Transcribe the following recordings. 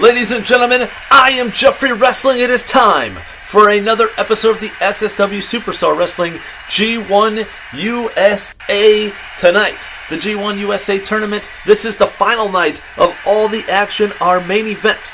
Ladies and gentlemen, I am Jeffrey Wrestling. It is time for another episode of the SSW Superstar Wrestling G1-USA tonight. The G1-USA tournament. This is the final night of all the action, our main event.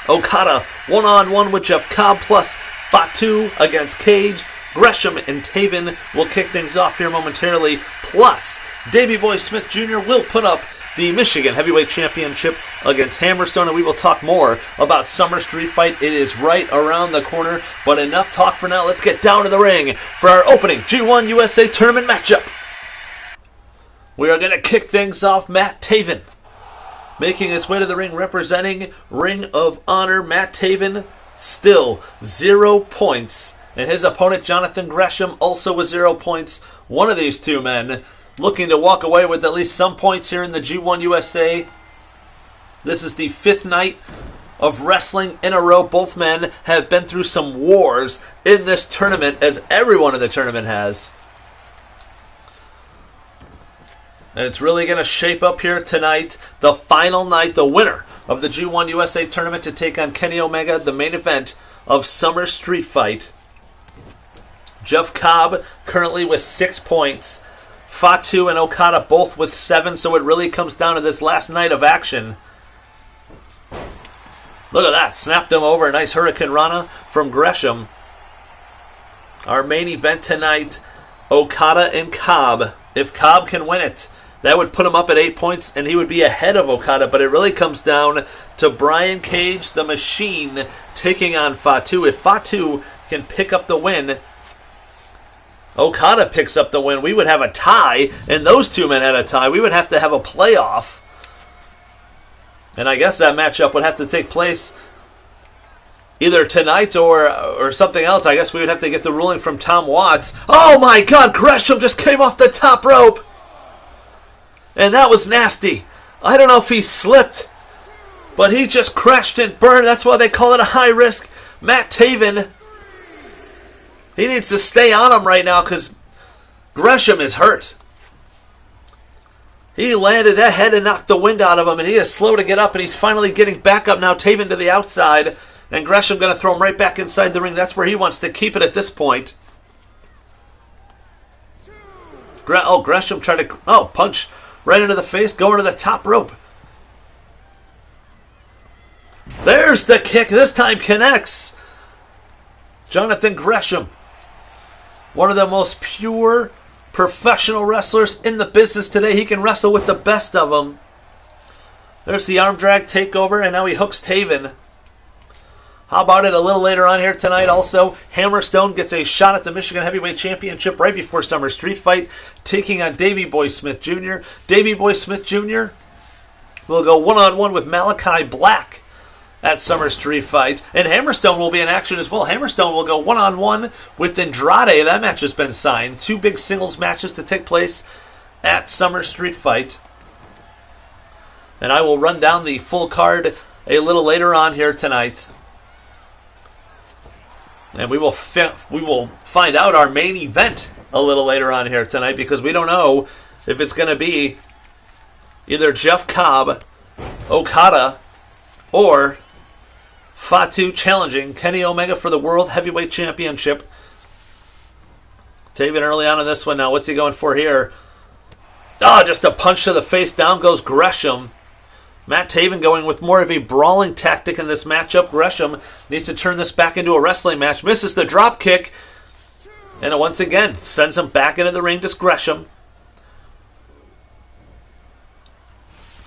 Okada one-on-one with Jeff Cobb plus Fatu against Cage. Gresham and Taven will kick things off here momentarily. Plus, Davey Boy Smith Jr. will put up the Michigan Heavyweight Championship against Hammerstone, and we will talk more about Summer Street Fight. It is right around the corner, but enough talk for now. Let's get down to the ring for our opening G1-USA tournament matchup. We are going to kick things off. Matt Taven making his way to the ring, representing Ring of Honor. Matt Taven still 0 points, and his opponent Jonathan Gresham also with 0 points. One of these two men looking to walk away with at least some points here in the G1-USA. This is the 5th night of wrestling in a row. Both men have been through some wars in this tournament, as everyone in the tournament has. And it's really going to shape up here tonight. The final night, the winner of the G1-USA tournament to take on Kenny Omega, the main event of Summer Street Fight. Jeff Cobb currently with 6 points. Fatu and Okada both with 7, so it really comes down to this last night of action. Look at that, snapped him over. A nice Hurricane Rana from Gresham. Our main event tonight, Okada and Cobb. If Cobb can win it, that would put him up at 8 points, and he would be ahead of Okada, but it really comes down to Brian Cage, the Machine, taking on Fatu. If Fatu can pick up the win, Okada picks up the win, we would have a tie, and those two men had a tie. We would have to have a playoff. And I guess that matchup would have to take place either tonight or something else. I guess we would have to get the ruling from Tom Watts. Oh my God, Gresham just came off the top rope. And that was nasty. I don't know if he slipped, but he just crashed and burned. That's why they call it a high risk. Matt Taven, he needs to stay on him right now because Gresham is hurt. He landed that head and knocked the wind out of him, and he is slow to get up, and he's finally getting back up now. Taven to the outside, and Gresham going to throw him right back inside the ring. That's where he wants to keep it at this point. Gresham tried to punch right into the face, going to the top rope. There's the kick. This time connects. Jonathan Gresham, one of the most pure professional wrestlers in the business today. He can wrestle with the best of them. There's the arm drag takeover, and now he hooks Taven. How about it a little later on here tonight also? Hammerstone gets a shot at the Michigan Heavyweight Championship right before Summer Street Fight, taking on Davey Boy Smith Jr. Davey Boy Smith Jr. will go one-on-one with Malachi Black at Summer Street Fight. And Hammerstone will be in action as well. Hammerstone will go one-on-one with Andrade. That match has been signed. 2 big singles matches to take place at Summer Street Fight. And I will run down the full card a little later on here tonight. And we will find out our main event a little later on here tonight, because we don't know if it's going to be either Jeff Cobb, Okada, or Fatu challenging Kenny Omega for the World Heavyweight Championship. Taven early on in this one now. What's he going for here? Just a punch to the face. Down goes Gresham. Matt Taven going with more of a brawling tactic in this matchup. Gresham needs to turn this back into a wrestling match. Misses the drop kick. And once again, sends him back into the ring. Just Gresham.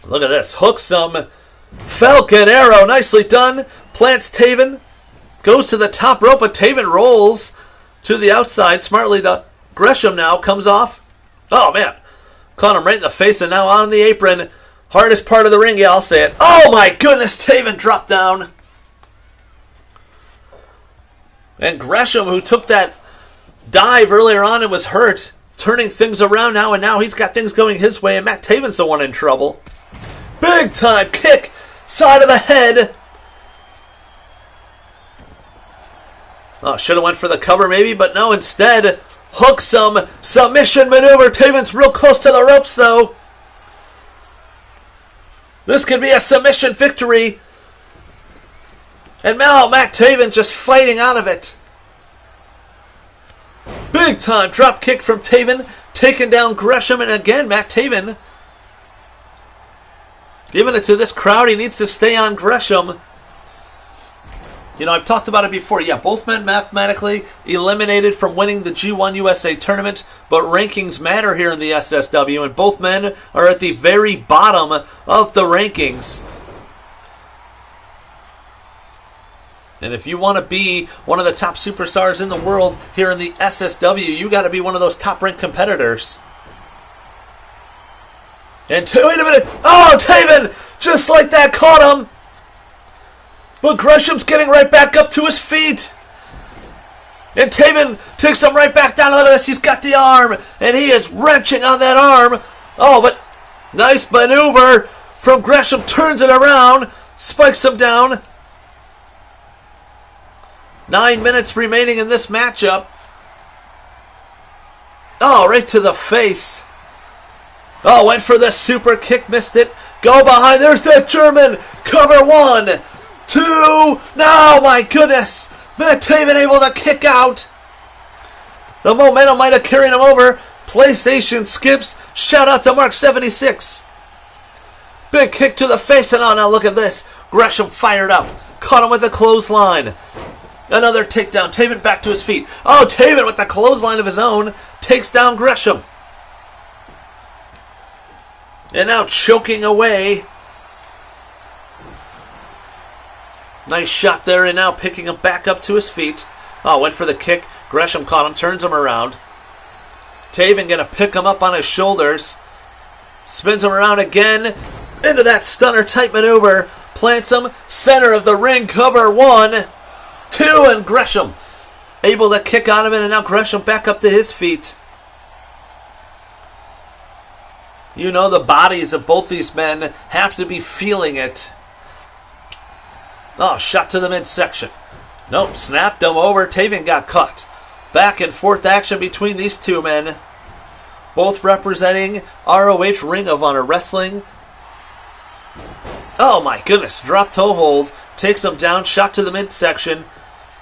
Look at this. Hooks him. Falcon Arrow. Nicely done. Plants Taven. Goes to the top rope, but Taven rolls to the outside. Smartly done. Gresham now comes off. Oh, man. Caught him right in the face, and now on the apron. Hardest part of the ring, yeah, I'll say it. Oh my goodness, Taven dropped down. And Gresham, who took that dive earlier on and was hurt, turning things around now, and now he's got things going his way, and Matt Taven's the one in trouble. Big time kick, side of the head. Should have went for the cover maybe, but no, instead, hooks him. Submission maneuver. Taven's real close to the ropes, though. This could be a submission victory And now Matt Taven just fighting out of it. Big time drop kick from Taven, taking down Gresham, and again Matt Taven giving it to this crowd. He needs to stay on Gresham. You know, I've talked about it before. Yeah, both men mathematically eliminated from winning the G1-USA tournament, but rankings matter here in the SSW, and both men are at the very bottom of the rankings. And if you want to be one of the top superstars in the world here in the SSW, you got to be one of those top-ranked competitors. And wait a minute. Oh, Taven, just like that, caught him. But Gresham's getting right back up to his feet. And Taven takes him right back down. Look at this. He's got the arm, and he is wrenching on that arm. Oh, but nice maneuver from Gresham. Turns it around, spikes him down. 9 minutes remaining in this matchup. Oh, right to the face. Oh, went for the super kick, missed it. Go behind. There's that German. Cover 1, 2. No, my goodness. Matt Taven able to kick out. The momentum might have carried him over. PlayStation skips. Shout out to Mark76. Big kick to the face. And oh, now look at this. Gresham fired up. Caught him with a clothesline. Another takedown. Taven back to his feet. Oh, Taven with the clothesline of his own takes down Gresham. And now choking away. Nice shot there, and now picking him back up to his feet. Oh, went for the kick. Gresham caught him, turns him around. Taven going to pick him up on his shoulders. Spins him around again. Into that stunner type maneuver. Plants him. Center of the ring. Cover 1, 2, and Gresham able to kick out of it, and now Gresham back up to his feet. You know, the bodies of both these men have to be feeling it. Oh, shot to the midsection. Nope, snapped him over. Taven got caught. Back and forth action between these two men. Both representing ROH Ring of Honor Wrestling. Oh my goodness, drop toe hold. Takes him down, shot to the midsection.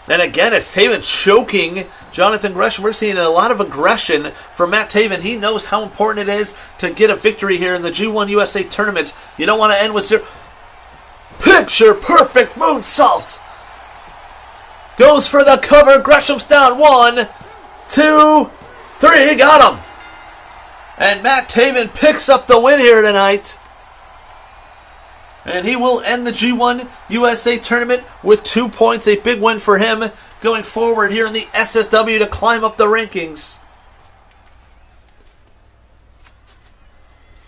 And again, it's Taven choking Jonathan Gresham. We're seeing a lot of aggression from Matt Taven. He knows how important it is to get a victory here in the G1-USA tournament. You don't want to end with zero. Picture perfect moonsault. Goes for the cover. Gresham's down. 1, 2, 3. He got him. And Matt Taven picks up the win here tonight. And he will end the G1-USA tournament with 2 points. A big win for him going forward here in the SSW to climb up the rankings.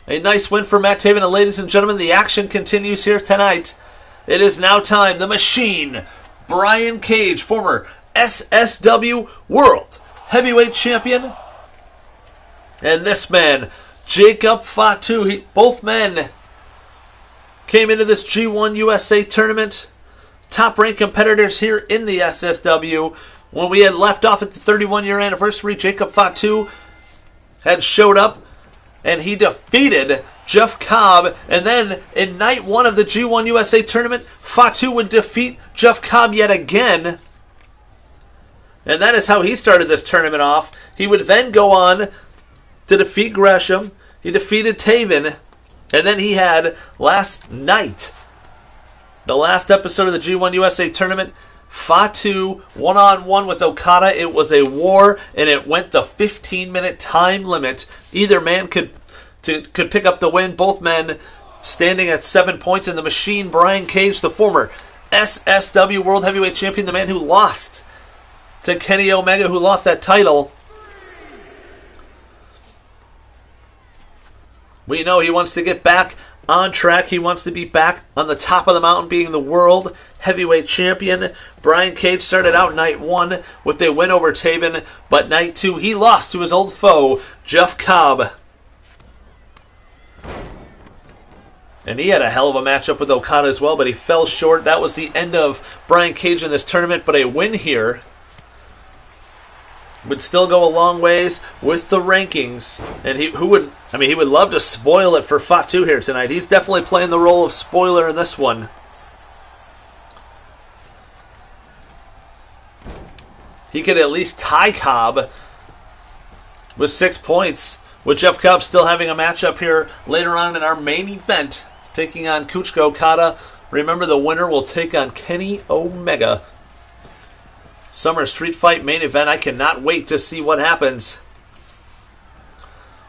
A nice win for Matt Taven. And ladies and gentlemen, the action continues here tonight. It is now time. The Machine, Brian Cage, former SSW World Heavyweight Champion. And this man, Jacob Fatu. Both men came into this G1-USA tournament. Top-ranked competitors here in the SSW. When we had left off at the 31-year anniversary, Jacob Fatu had showed up and he defeated Jeff Cobb. And then in night 1 of the G1-USA tournament, Fatu would defeat Jeff Cobb yet again. And that is how he started this tournament off. He would then go on to defeat Gresham. He defeated Taven. And then he had last night, the last episode of the G1-USA tournament, Fatu one-on-one with Okada. It was a war, and it went the 15-minute time limit. Either man could pick up the win. Both men standing at 7 points. And the Machine, Brian Cage, the former SSW World Heavyweight Champion, the man who lost to Kenny Omega, who lost that title. We know he wants to get back on track. He wants to be back on the top of the mountain, being the World Heavyweight Champion. Brian Cage started out night 1 with a win over Taven, but night 2 he lost to his old foe, Jeff Cobb. And he had a hell of a matchup with Okada as well, but he fell short. That was the end of Brian Cage in this tournament, but a win here would still go a long ways with the rankings. And he would love to spoil it for Fatu here tonight. He's definitely playing the role of spoiler in this one. he could at least tie Cobb with 6 points, with Jeff Cobb still having a matchup here later on in our main event, taking on Kuchka Okada. Remember, the winner will take on Kenny Omega. Summer Street Fight main event. I cannot wait to see what happens.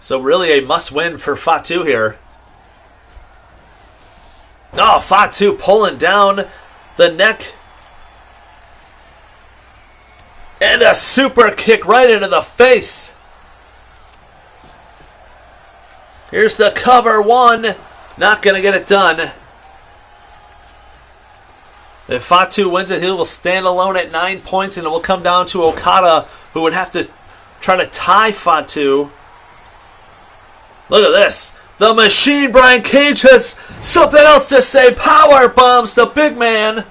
So really a must-win for Fatu here. Oh, Fatu pulling down the neck. And a super kick right into the face. Here's the cover one. Not going to get it done. If Fatu wins it, he will stand alone at 9 points, and it will come down to Okada, who would have to try to tie Fatu. Look at this. The Machine, Brian Cage, has something else to say. Power bombs the big man.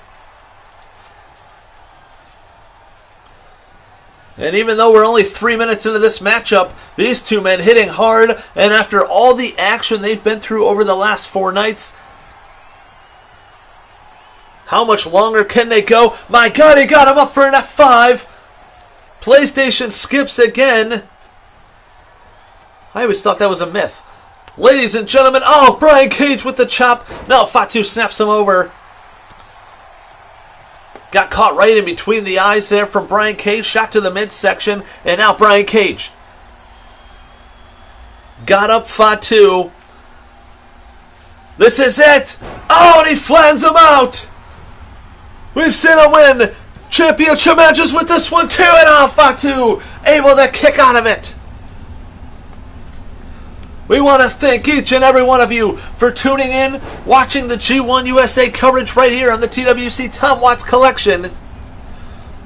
And even though we're only 3 minutes into this matchup, these two men hitting hard, and after all the action they've been through over the last 4 nights, how much longer can they go? My God, he got him up for an F5. PlayStation skips again. I always thought that was a myth. Ladies and gentlemen, oh, Brian Cage with the chop. No, Fatu snaps him over. Got caught right in between the eyes there from Brian Cage. Shot to the midsection. And now Brian Cage got up Fatu. This is it. Oh, and he flans him out. We've seen a win. Championship matches with this one too. And now Fatu able to kick out of it. We want to thank each and every one of you for tuning in, watching the G1 USA coverage right here on the TWC Tom Watts Collection.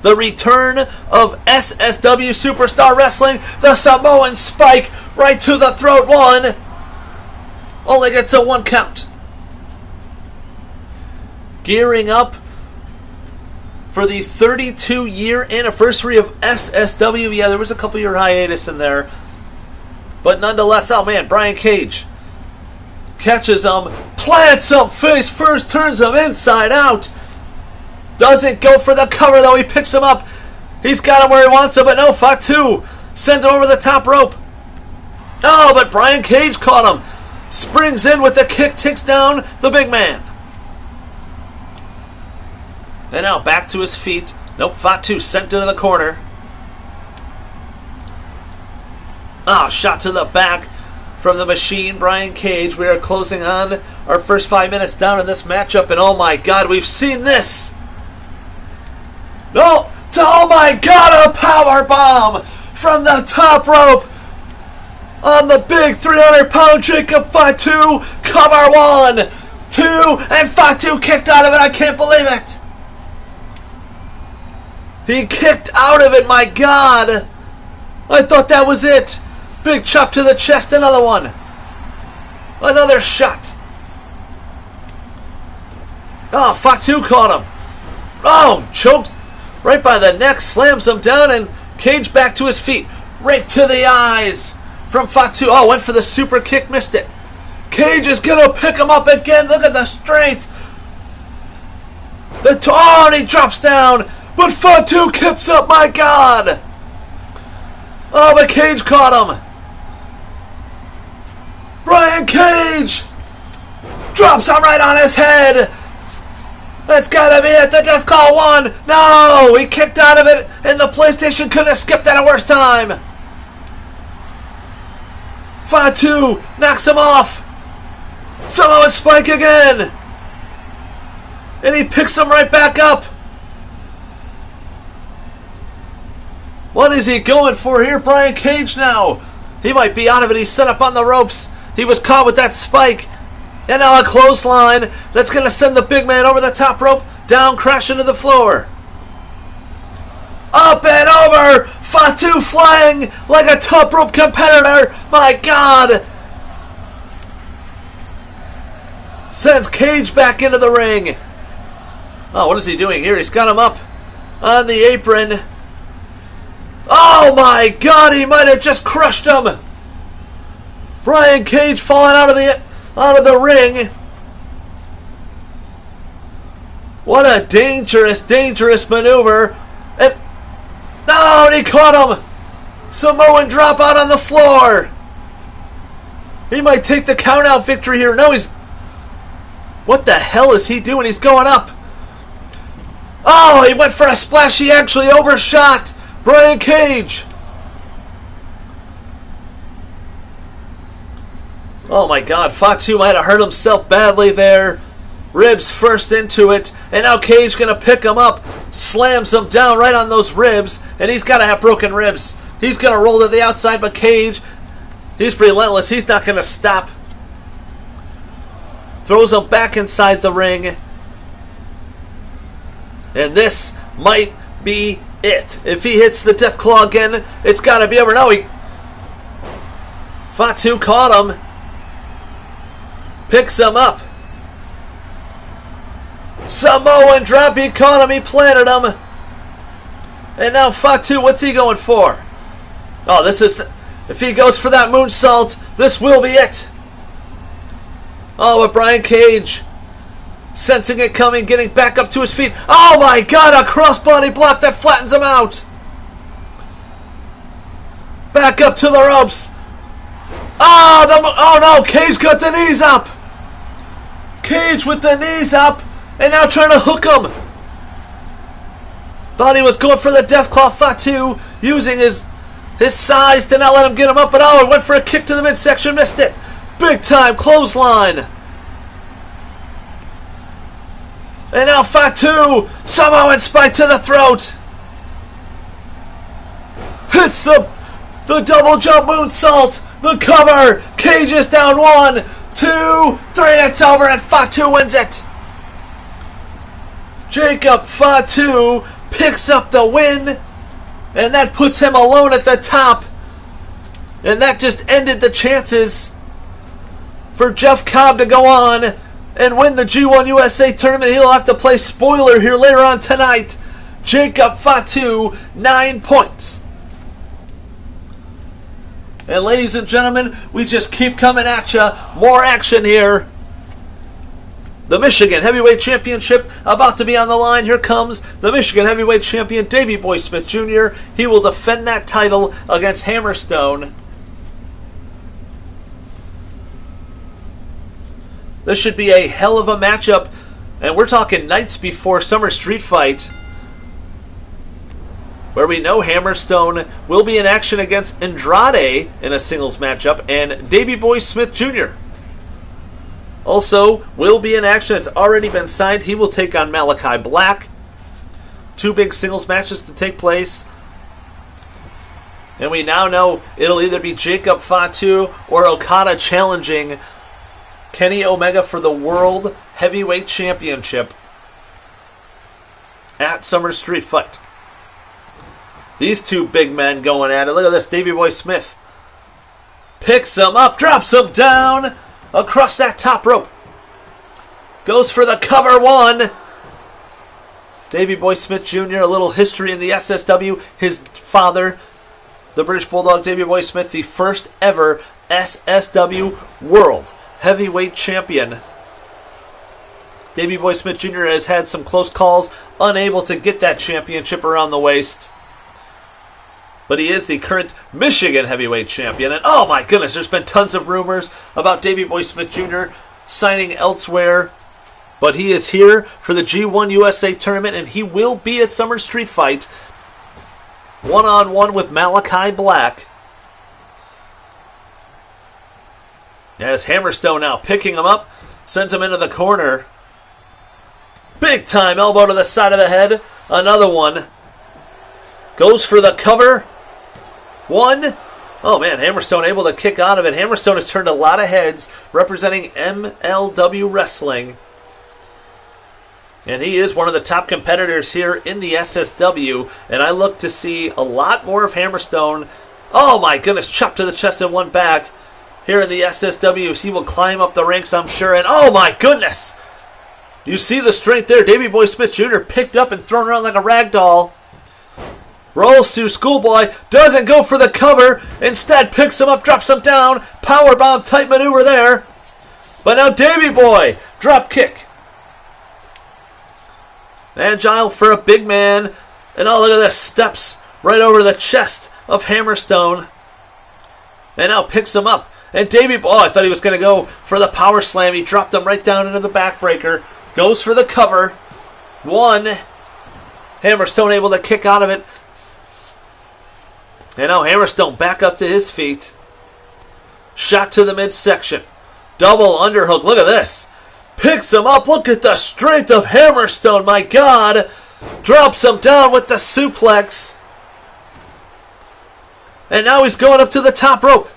The return of SSW Superstar Wrestling, the Samoan Spike, right to the throat. One. Only gets a 1 count. Gearing up for the 32-year anniversary of SSW. Yeah, there was a couple-year hiatus in there. But nonetheless, oh man, Brian Cage catches him, plants him face first, turns him inside out. Doesn't go for the cover though, he picks him up. He's got him where he wants him, but no, Fatu sends him over the top rope. Oh, but Brian Cage caught him. Springs in with the kick, takes down the big man. And now back to his feet. Nope, Fatu sent into the corner. Shot to the back from the Machine, Brian Cage. We are closing on our first 5 minutes down in this matchup, and oh my God, we've seen this. No, oh my God, a power bomb from the top rope on the big 300-pound Jacob Fatu. Cover 1, 2, and Fatu kicked out of it. I can't believe it. He kicked out of it, my God. I thought that was it. Big chop to the chest, another one. Another shot. Oh, Fatu caught him. Oh, choked right by the neck, slams him down, and Cage back to his feet. Right to the eyes from Fatu. Oh, went for the super kick, missed it. Cage is going to pick him up again. Look at the strength. And he drops down. But Fatu kips up, my God. Oh, but Cage caught him. Brian Cage drops him right on his head. That's gotta be it. The death call 1. No, he kicked out of it, and the PlayStation couldn't have skipped that a worse time. Fatu knocks him off. Samoan Spike again. And he picks him right back up. What is he going for here, Brian Cage now? He might be out of it. He's set up on the ropes. He was caught with that spike. And now a clothesline that's going to send the big man over the top rope, down, crashing to the floor. Up and over. Fatu flying like a top rope competitor. My God. Sends Cage back into the ring. Oh, what is he doing here? He's got him up on the apron. Oh my God, he might have just crushed him. Brian Cage falling out of the ring. What a dangerous, dangerous maneuver. And Oh, and he caught him. Samoan drop out on the floor. He might take the count-out victory here. No, he's... What the hell is he doing? He's going up. Oh, he went for a splash. He actually overshot Brian Cage. Oh my God, Fatu might have hurt himself badly there. Ribs first into it, and now Cage going to pick him up, slams him down right on those ribs, and he's got to have broken ribs. He's going to roll to the outside, but Cage, he's relentless. He's not going to stop. Throws him back inside the ring. And this might be it. If he hits the Death Claw again, it's got to be over. No, Fatu caught him. Picks him up. Samoan drop. He caught him. He planted him. And now Fatu, what's he going for? Oh, this is... If he goes for that moonsault, this will be it. Oh, but Brian Cage, sensing it coming, getting back up to his feet. Oh my God, a crossbody block that flattens him out. Back up to the ropes. Oh no, Cage got the knees up. Cage with the knees up, and now trying to hook him. Thought he was going for the Deathclaw. Fatu using his size to not let him get him up, but oh, it went for a kick to the midsection, missed it. Big time clothesline. And now Fatu, Samoan spike to the throat. Hits the double jump moonsault. The cover. Cage is down 1, 2, 3. It's over, and Fatu wins it. Jacob Fatu picks up the win, and that puts him alone at the top. And that just ended the chances for Jeff Cobb to go on and win the G1-USA tournament. He'll have to play spoiler here later on tonight. Jacob Fatu, 9 points. And ladies and gentlemen, we just keep coming at you. More action here. The Michigan Heavyweight Championship about to be on the line. Here comes the Michigan Heavyweight Champion, Davey Boy Smith Jr. He will defend that title against Hammerstone. This should be a hell of a matchup. And we're talking nights before Summer Street Fight, where we know Hammerstone will be in action against Andrade in a singles matchup, and Davey Boy Smith Jr. also will be in action. It's already been signed. He will take on Malachi Black. 2 big singles matches to take place. And we now know it'll either be Jacob Fatu or Okada challenging Kenny Omega for the World Heavyweight Championship at Summer Street Fight. These 2 big men going at it. Look at this. Davey Boy Smith picks him up, drops him down across that top rope. Goes for the cover 1. Davey Boy Smith Jr., a little history in the SSW. His father, the British Bulldog Davey Boy Smith, the first ever SSW World Heavyweight Champion. Davey Boy Smith Jr. has had some close calls, unable to get that championship around the waist. But he is the current Michigan Heavyweight Champion. And oh my goodness, there's been tons of rumors about Davey Boy Smith Jr. signing elsewhere. But he is here for the G1-USA tournament, and he will be at Summer Street Fight. One-on-one with Malachi Black. As Hammerstone now picking him up, sends him into the corner. Big time elbow to the side of the head. Another one. Goes for the cover. 1. Oh man, Hammerstone able to kick out of it. Hammerstone has turned a lot of heads representing MLW Wrestling. And he is one of the top competitors here in the SSW. And I look to see a lot more of Hammerstone. Oh my goodness, chop to the chest and 1 back. Here in the SSW, he will climb up the ranks, I'm sure. And oh my goodness! You see the strength there. Davey Boy Smith Jr. picked up and thrown around like a rag doll. Rolls to Schoolboy, doesn't go for the cover, instead picks him up, drops him down, powerbomb type maneuver there. But now Davey Boy, drop kick. Agile for a big man, and oh look at this, steps right over the chest of Hammerstone. And now picks him up. And Davey Boy, I thought he was going to go for the power slam. He dropped him right down into the backbreaker. Goes for the cover. One. Hammerstone able to kick out of it. And now Hammerstone back up to his feet. Shot to the midsection. Double underhook. Look at this. Picks him up. Look at the strength of Hammerstone. My God. Drops him down with the suplex. And now he's going up to the top rope.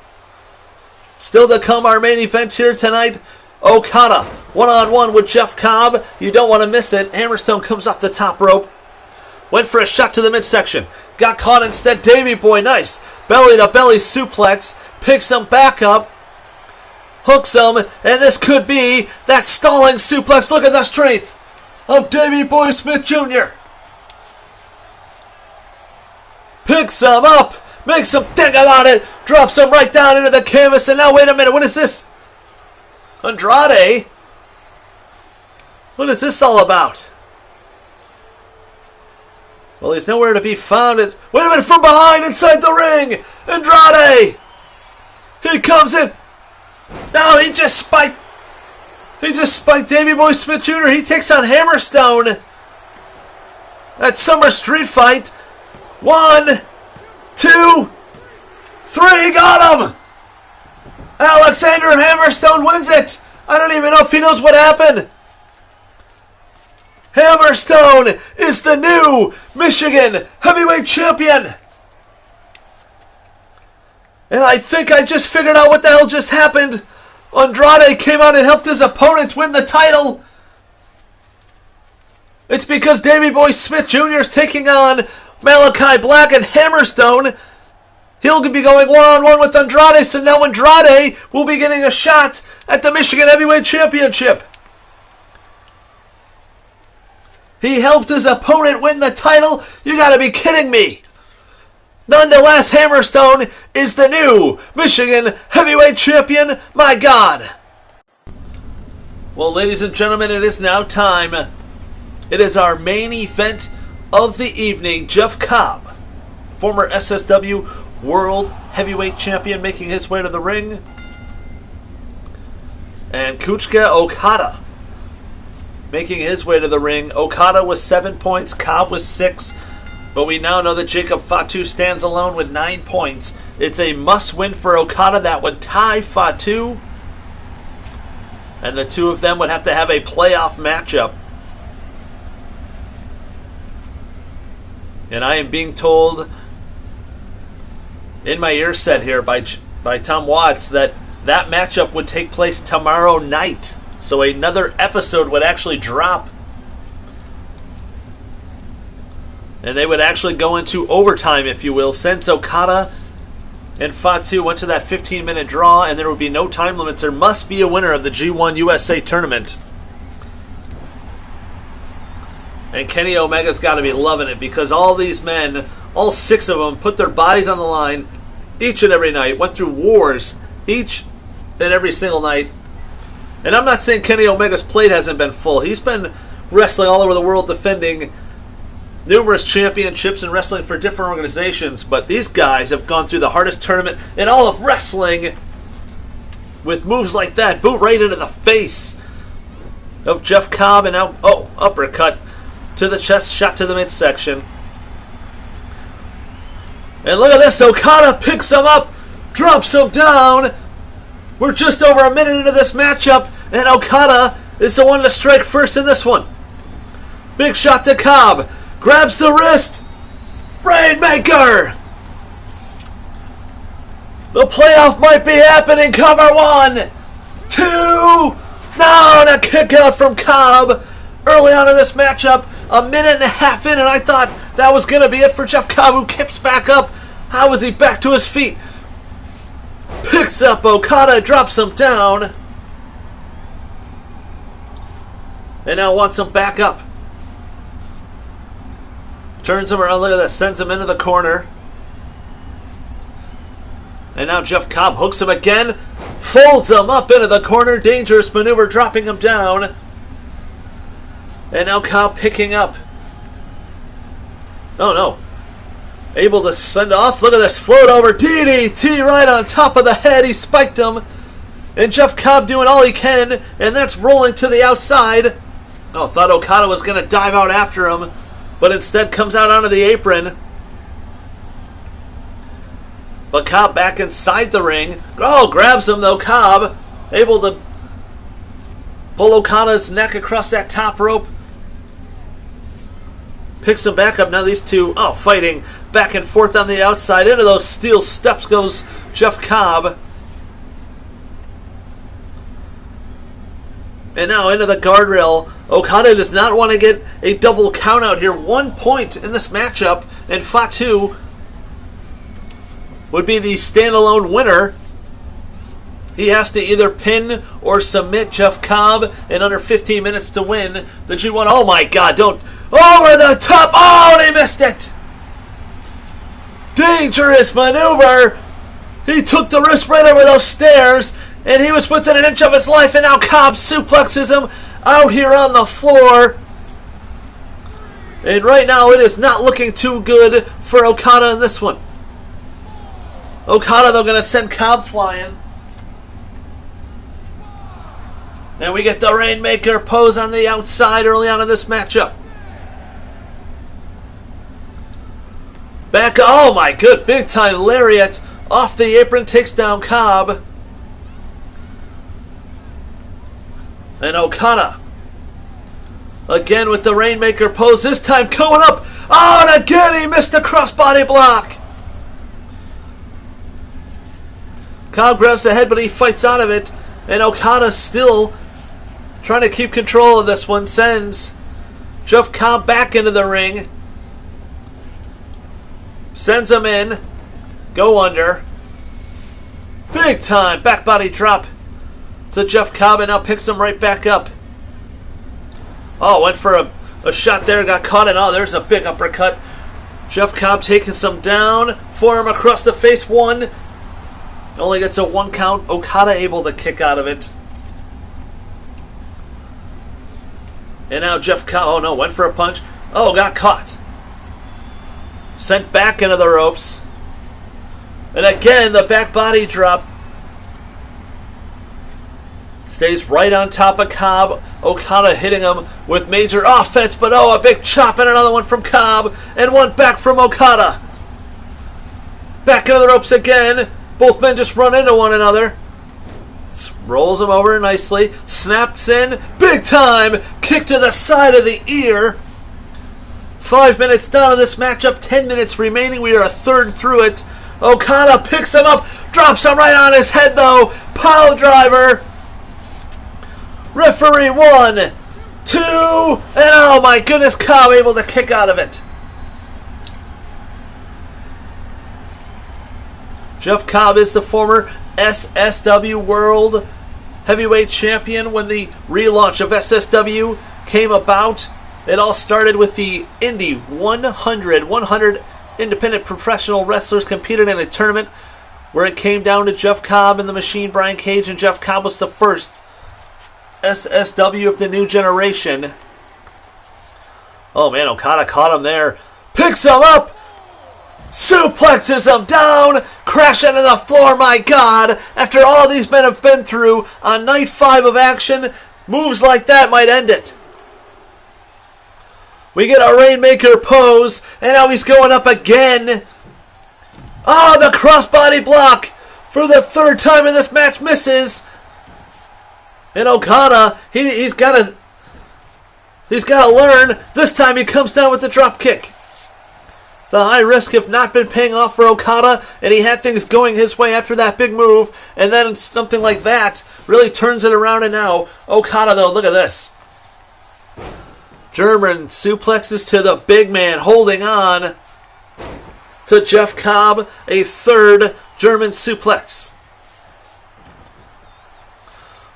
Still to come, our main event here tonight. Okada, one-on-one with Jeff Cobb. You don't want to miss it. Hammerstone comes off the top rope. Went for a shot to the midsection. Got caught instead. Davey Boy, nice. Belly-to-belly suplex. Picks him back up. Hooks him. And this could be that stalling suplex. Look at the strength of Davey Boy Smith Jr. Picks him up. Makes him think about it. Drops him right down into the canvas. And now, wait a minute. What is this? Andrade? What is this all about? Well, he's nowhere to be found. Wait a minute. From behind inside the ring. Andrade. He comes in. No, he just spiked Davey Boy Smith Jr. He takes on Hammerstone at Summer Street Fight. 1, 2, 3, got him! Alexander Hammerstone wins it! I don't even know if he knows what happened. Hammerstone is the new Michigan Heavyweight Champion! And I think I just figured out what the hell just happened. Andrade came out and helped his opponent win the title. It's because Davey Boy Smith Jr. is taking on Malachi Black and Hammerstone. He'll be going one-on-one with Andrade, so now Andrade will be getting a shot at the Michigan Heavyweight Championship. He helped his opponent win the title? You gotta be kidding me. Nonetheless, Hammerstone is the new Michigan Heavyweight Champion. My God. Well, ladies and gentlemen, it is now time. It is our main event of the evening. Jeff Cobb, former SSW World Heavyweight Champion, making his way to the ring. And Kuchika Okada making his way to the ring. Okada was 7 points, Cobb was 6. But we now know that Jacob Fatu stands alone with 9 points. It's a must-win for Okada that would tie Fatu. And the two of them would have to have a playoff matchup. And I am being told in my ear set here by Tom Watts that that matchup would take place tomorrow night. So another episode would actually drop. And they would actually go into overtime, if you will, since Okada and Fatu went to that 15-minute draw and there would be no time limits. There must be a winner of the G1-USA tournament. And Kenny Omega's got to be loving it because all these men, all 6 of them, put their bodies on the line each and every night, went through wars each and every single night. And I'm not saying Kenny Omega's plate hasn't been full. He's been wrestling all over the world, defending numerous championships and wrestling for different organizations, but these guys have gone through the hardest tournament in all of wrestling with moves like that. Boot right into the face of Jeff Cobb, and now, uppercut to the chest, shot to the midsection. And look at this, Okada picks him up, drops him down. We're just over a minute into this matchup, and Okada is the one to strike first in this one. Big shot to Cobb. Grabs the wrist. Rainmaker. The playoff might be happening. Cover 1, 2. No, the kick out from Cobb early on in this matchup. A minute and a half in, and I thought that was going to be it for Jeff Cobb, who kicks back up. How is he back to his feet? Picks up Okada, drops him down. And now wants him back up. Turns him around, look at that, sends him into the corner. And now Jeff Cobb hooks him again, folds him up into the corner, dangerous maneuver, dropping him down. And now Cobb picking up. Oh no. Able to send off. Look at this. Float over. DDT right on top of the head. He spiked him. And Jeff Cobb doing all he can. And that's rolling to the outside. Oh, thought Okada was going to dive out after him. But instead comes out onto the apron. But Cobb back inside the ring. Oh, grabs him though. Cobb able to pull Okada's neck across that top rope. Picks him back up. Now these two, fighting back and forth on the outside. Into those steel steps goes Jeff Cobb. And now into the guardrail. Okada does not want to get a double count out here. 1 point in this matchup. And Fatu would be the standalone winner. He has to either pin or submit Jeff Cobb in under 15 minutes to win the G1. Oh my God, don't. Over the top. Oh, they missed it. Dangerous maneuver. He took the wrist right over those stairs, and he was within an inch of his life, and now Cobb suplexes him out here on the floor. And right now it is not looking too good for Okada in this one. Okada, though, going to send Cobb flying. And we get the Rainmaker pose on the outside early on in this matchup. Back, oh my good, big time lariat off the apron, takes down Cobb. And Okada again with the Rainmaker pose, this time going up. Oh, and again he missed the crossbody block. Cobb grabs the head, but he fights out of it. And Okada still trying to keep control of this one. Sends Jeff Cobb back into the ring. Sends him in. Go under. Big time back body drop to Jeff Cobb, and now picks him right back up. Oh, went for a shot there. Got caught in. Oh, there's a big uppercut. Jeff Cobb taking some down. Forearm across the face. One. Only gets a 1 count. Okada able to kick out of it. And now Jeff Cobb, oh no, went for a punch. Oh, got caught. Sent back into the ropes. And again, the back body drop. Stays right on top of Cobb. Okada hitting him with major offense, but a big chop and another one from Cobb. And one back from Okada. Back into the ropes again. Both men just run into one another. Rolls him over nicely. Snaps in. Big time. Kick to the side of the ear. 5 minutes down in this matchup. 10 minutes remaining. We are a third through it. Okada picks him up. Drops him right on his head though. Pile driver. Referee 1, 2, and oh my goodness, Cobb able to kick out of it. Jeff Cobb is the former SSW World Heavyweight Champion. When the relaunch of SSW came about, it all started with the Indy 100. 100 independent professional wrestlers competed in a tournament where it came down to Jeff Cobb and the Machine Brian Cage, and Jeff Cobb was the first SSW of the new generation. Oh man, Okada caught him there. Picks him up. Suplexes him down, crash into the floor, my God. After all these men have been through on night 5 of action, moves like that might end it. We get a Rainmaker pose, and now he's going up again. Oh, the crossbody block for the 3rd time in this match misses. And Okada, he's got to learn. This time he comes down with the drop kick. The high risk have not been paying off for Okada, and he had things going his way after that big move, and then something like that really turns it around, and now Okada, though, look at this. German suplexes to the big man, holding on to Jeff Cobb, a 3rd German suplex.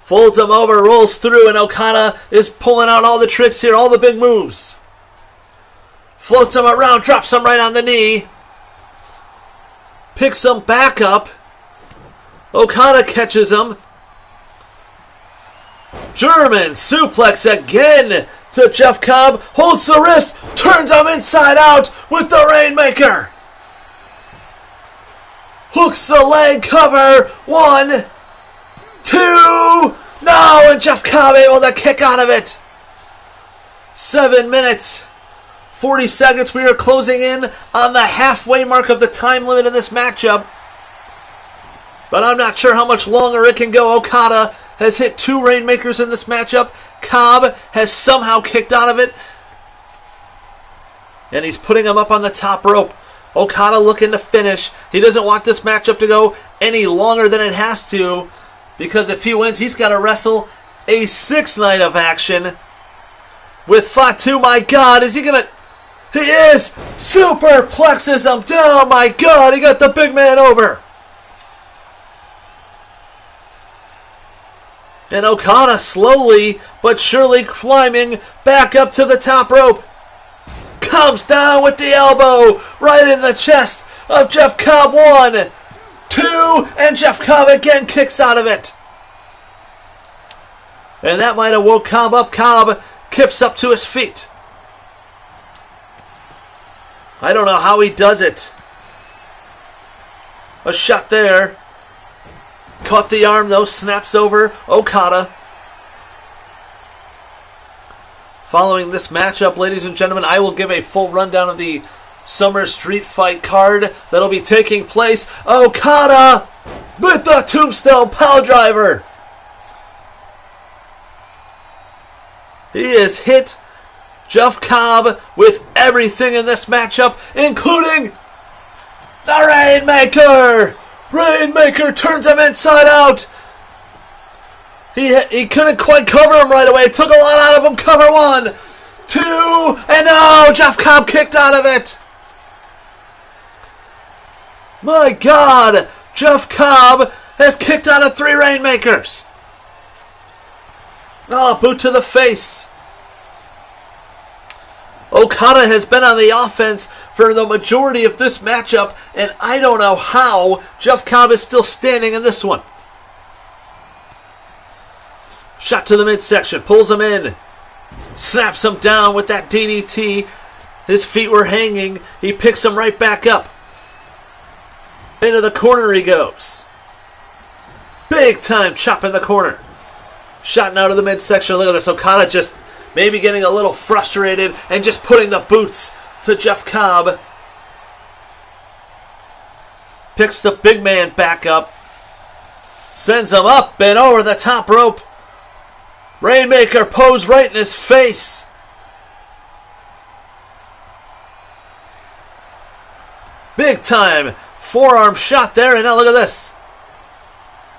Folds him over, rolls through, and Okada is pulling out all the tricks here, all the big moves. Floats him around, drops him right on the knee. Picks him back up. Okada catches him. German suplex again to Jeff Cobb. Holds the wrist, turns him inside out with the Rainmaker. Hooks the leg cover. 1, 2. No, and Jeff Cobb able to kick out of it. 7 minutes, 40 seconds. We are closing in on the halfway mark of the time limit in this matchup. But I'm not sure how much longer it can go. Okada has hit 2 Rainmakers in this matchup. Cobb has somehow kicked out of it. And he's putting him up on the top rope. Okada looking to finish. He doesn't want this matchup to go any longer than it has to, because if he wins, he's got to wrestle a 6th night of action with Fatu. My God, is he going to... He is! Superplexes him down. My God, he got the big man over. And Okada slowly but surely climbing back up to the top rope. Comes down with the elbow right in the chest of Jeff Cobb. 1, 2, and Jeff Cobb again kicks out of it. And that might have woke Cobb up. Cobb kips up to his feet. I don't know how he does it. A shot there. Caught the arm though, snaps over Okada. Following this matchup, ladies and gentlemen, I will give a full rundown of the Summer Street Fight card that'll be taking place. Okada with the Tombstone Piledriver. He has hit Jeff Cobb with everything in this matchup, including the Rainmaker. Rainmaker turns him inside out. He couldn't quite cover him right away. Took a lot out of him. Cover 1, 2, and no! Jeff Cobb kicked out of it. My God! Jeff Cobb has kicked out of 3 Rainmakers. Oh, boot to the face. Okada has been on the offense for the majority of this matchup, and I don't know how Jeff Cobb is still standing in this one. Shot to the midsection, pulls him in, snaps him down with that DDT. His feet were hanging. He picks him right back up. Into the corner he goes. Big time chop in the corner. Shot now to the midsection. Look at this. Okada just maybe getting a little frustrated and just putting the boots to Jeff Cobb. Picks the big man back up. Sends him up and over the top rope. Rainmaker pose right in his face. Big time forearm shot there, and now look at this.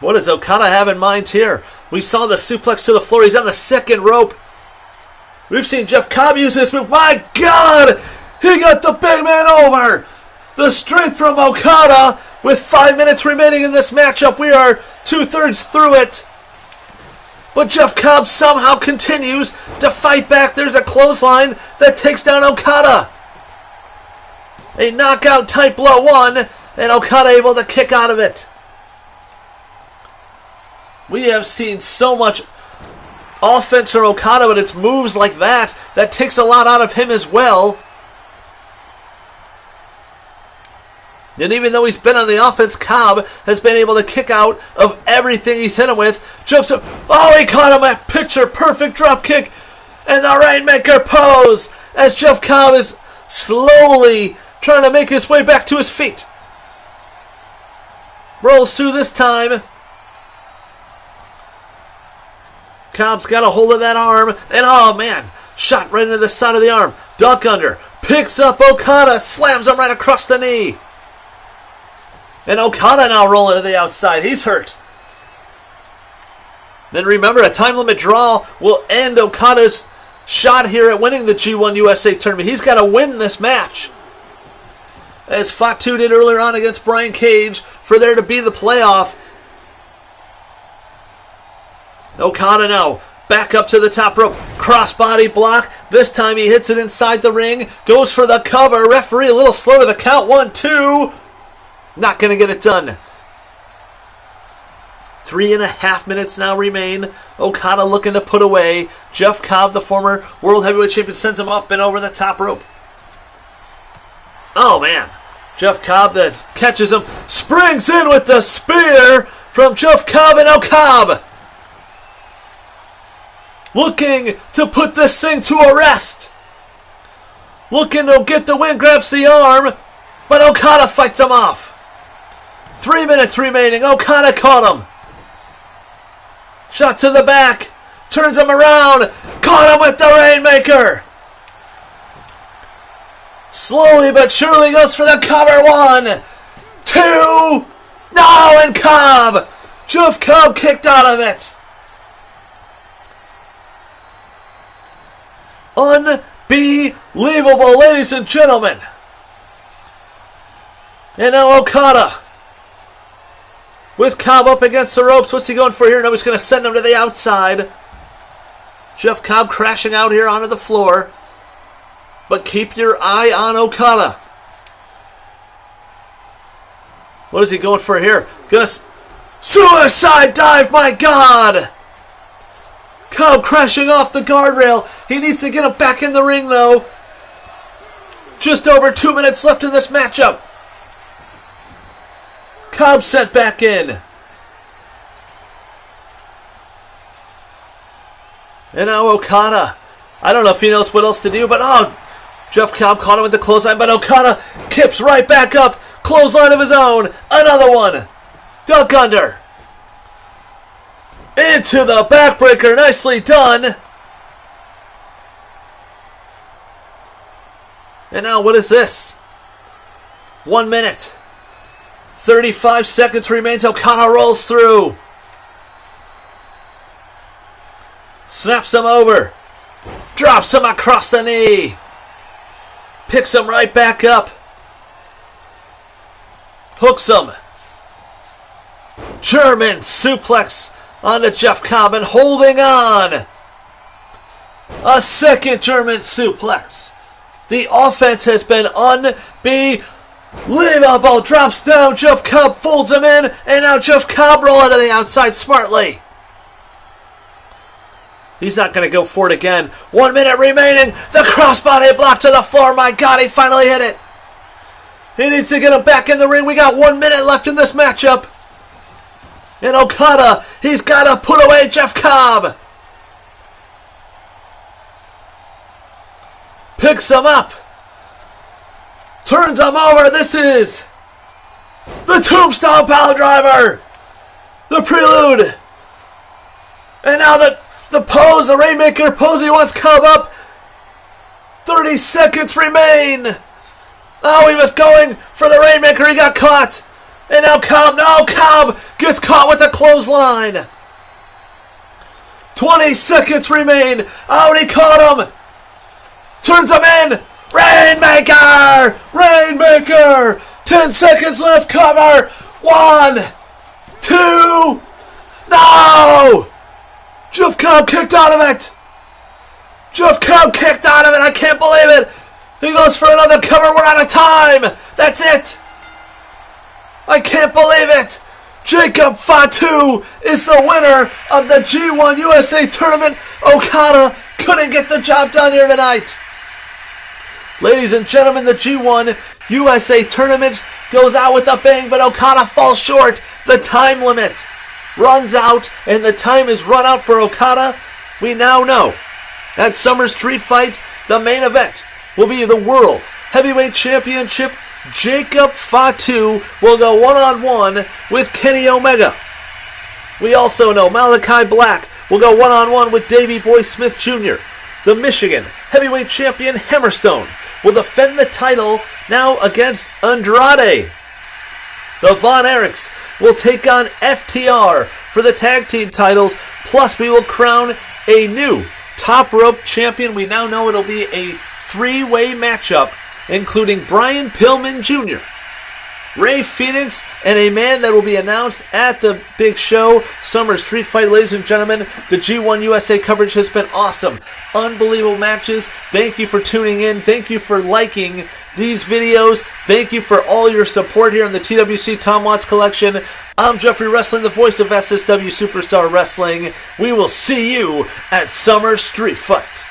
What does Okada have in mind here? We saw the suplex to the floor. He's on the second rope. We've seen Jeff Cobb use this move. My God! He got the big man over. The strength from Okada with 5 minutes remaining in this matchup. We are 2/3 through it. But Jeff Cobb somehow continues to fight back. There's a clothesline that takes down Okada. A knockout type blow 1, and Okada able to kick out of it. We have seen so much offense from Okada, but it's moves like that that takes a lot out of him as well. And even though he's been on the offense, Cobb has been able to kick out of everything he's hit him with. Jumps up. Oh, he caught him at picture-perfect drop kick. And the Rainmaker pose as Jeff Cobb is slowly trying to make his way back to his feet. Rolls through this time. Cobb's got a hold of that arm. And oh, man. Shot right into the side of the arm. Duck under. Picks up Okada. Slams him right across the knee. And Okada now rolling to the outside. He's hurt. Then remember, a time limit draw will end Okada's shot here at winning the G1-USA tournament. He's got to win this match. As Fatu did earlier on against Brian Cage for there to be the playoff. Okada now back up to the top rope. Crossbody block. This time he hits it inside the ring. Goes for the cover. Referee a little slow to the count. 1, 2. Not going to get it done. 3.5 minutes now remain. Okada looking to put away. Jeff Cobb, the former World Heavyweight Champion, sends him up and over the top rope. Oh, man. Jeff Cobb that catches him, springs in with the spear from Jeff Cobb, and now Cobb looking to put this thing to a rest. Looking to get the win, grabs the arm, but Okada fights him off. 3 minutes remaining. Okada caught him. Shot to the back. Turns him around. Caught him with the Rainmaker. Slowly but surely goes for the cover. 1, 2. No, and Cobb. Jeff Cobb kicked out of it. Unbelievable, ladies and gentlemen. And now Okada with Cobb up against the ropes. What's he going for here? No, he's going to send him to the outside. Jeff Cobb crashing out here onto the floor. But keep your eye on Okada. What is he going for here? Gonna suicide dive, my God! Cobb crashing off the guardrail. He needs to get him back in the ring, though. Just over 2 minutes left in this matchup. Cobb sent back in. And now Okada. I don't know if he knows what else to do, but Jeff Cobb caught him with the clothesline, but Okada kips right back up. Clothesline of his own. Another one. Duck under. Into the backbreaker. Nicely done. And now what is this? 1 minute. 35 seconds remains. Okada rolls through. Snaps him over. Drops him across the knee. Picks him right back up. Hooks him. German suplex onto Jeff Cobb and holding on. A second German suplex. The offense has been unbelievable. Drops down. Jeff Cobb folds him in. And now Jeff Cobb rolling to the outside smartly. He's not going to go for it again. 1 minute remaining. The crossbody block to the floor. My God, he finally hit it. He needs to get him back in the ring. We got 1 minute left in this matchup. And Okada, he's got to put away Jeff Cobb. Picks him up. Turns him over. This is the Tombstone Piledriver. The Prelude. And now the pose, the Rainmaker pose. He wants Cobb up. 30 seconds remain. Oh, he was going for the Rainmaker. He got caught. And now Cobb, Cobb gets caught with the clothesline. 20 seconds remain. Oh, and he caught him. Turns him in. Rainmaker! Rainmaker! 10 seconds left. Cover. 1, 2. No! Jeff Cobb kicked out of it. Jeff Cobb kicked out of it. I can't believe it. He goes for another cover. We're out of time. That's it. I can't believe it. Jacob Fatu is the winner of the G1-USA tournament. Okada couldn't get the job done here tonight. Ladies and gentlemen, the G1-USA tournament goes out with a bang, but Okada falls short. The time limit runs out, and the time is run out for Okada. We now know at Summer Street Fight, the main event will be the World Heavyweight Championship. Jacob Fatu will go one-on-one with Kenny Omega. We also know Malachi Black will go one-on-one with Davey Boy Smith Jr. The Michigan Heavyweight Champion Hammerstone will defend the title now against Andrade. The Von Erichs will take on FTR for the tag team titles. Plus, we will crown a new top rope champion. We now know it'll be a three-way matchup, including Brian Pillman Jr., Ray Phoenix, and a man that will be announced at the big show, Summer Street Fight. Ladies and gentlemen, the G1-USA coverage has been awesome. Unbelievable matches. Thank you for tuning in. Thank you for liking these videos. Thank you for all your support here in the TWC Tom Watts collection. I'm Jeffrey Wrestling, the voice of SSW Superstar Wrestling. We will see you at Summer Street Fight.